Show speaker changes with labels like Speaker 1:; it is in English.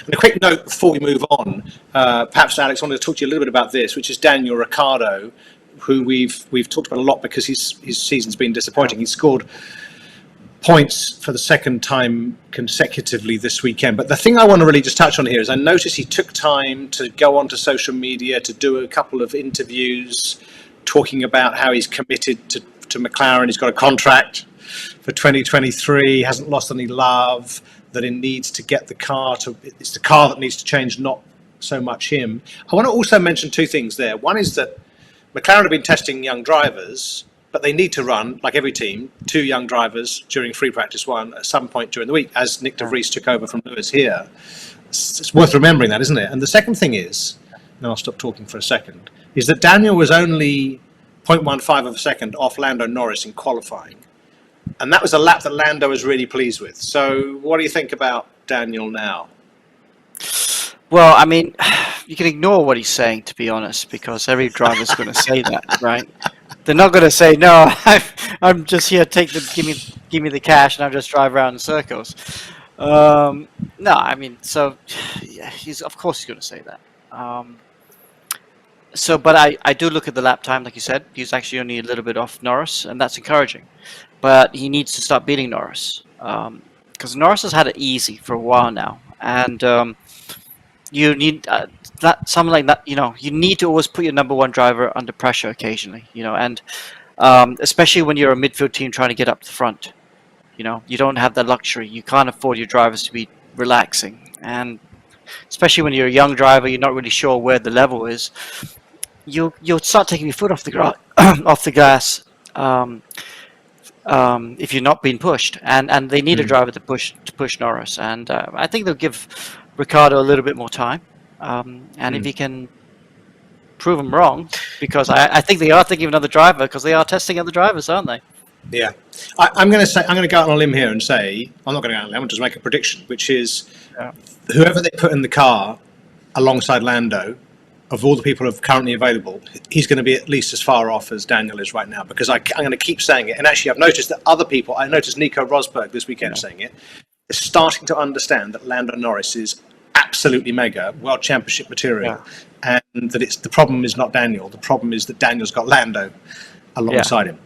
Speaker 1: And a quick note before we move on, perhaps Alex, I wanted to talk to you a little bit about this, which is Daniel Ricciardo, who we've talked about a lot because his season's been disappointing. He scored points for the second time consecutively this weekend. But the thing I want to really just touch on here is I noticed he took time to go onto social media to do a couple of interviews talking about how he's committed to McLaren. He's got a contract for 2023, hasn't lost any love, that he needs to get the car to, it's the car that needs to change, not so much him. I want to also mention two things there. One is that McLaren have been testing young drivers, but they need to run, like every team, 2 young drivers during free practice 1 at some point during the week, as Nick de Vries took over from Lewis here. It's worth remembering that, isn't it? And the second thing is, and I'll stop talking for a second, is that Daniel was only 0.15 of a second off Lando Norris in qualifying. And that was a lap that Lando was really pleased with. So what do you think about Daniel now?
Speaker 2: Well, I mean, you can ignore what he's saying, to be honest, because every driver's going to say that, right? They're not going to say, no, I'm just here, give me the cash, and I'll just drive around in circles. No, I mean, so, yeah, of course he's going to say that. But I do look at the lap time, like you said. He's actually only a little bit off Norris, and that's encouraging. But he needs to start beating Norris, because Norris has had it easy for a while now, and you need something like that. You know, you need to always put your number 1 driver under pressure occasionally. You know, and especially when you're a midfield team trying to get up the front. You know, you don't have that luxury. You can't afford your drivers to be relaxing, and especially when you're a young driver, you're not really sure where the level is. You'll start taking your foot off the gas. If you're not being pushed, and they need a driver to push Norris, and I think they'll give Ricciardo a little bit more time, and if he can prove him wrong, because I think they are thinking of another driver, because they are testing other drivers, aren't they?
Speaker 1: Yeah, I'm going to go out on a limb here and say, I'm not going to go out on a limb, I'm going to just make a prediction, which is whoever they put in the car alongside Lando, of all the people who are currently available, he's going to be at least as far off as Daniel is right now, because I'm going to keep saying it. And actually, I've noticed that other people, I noticed Nico Rosberg this weekend saying it, is starting to understand that Lando Norris is absolutely mega, world championship material, and that the problem is not Daniel. The problem is that Daniel's got Lando alongside him.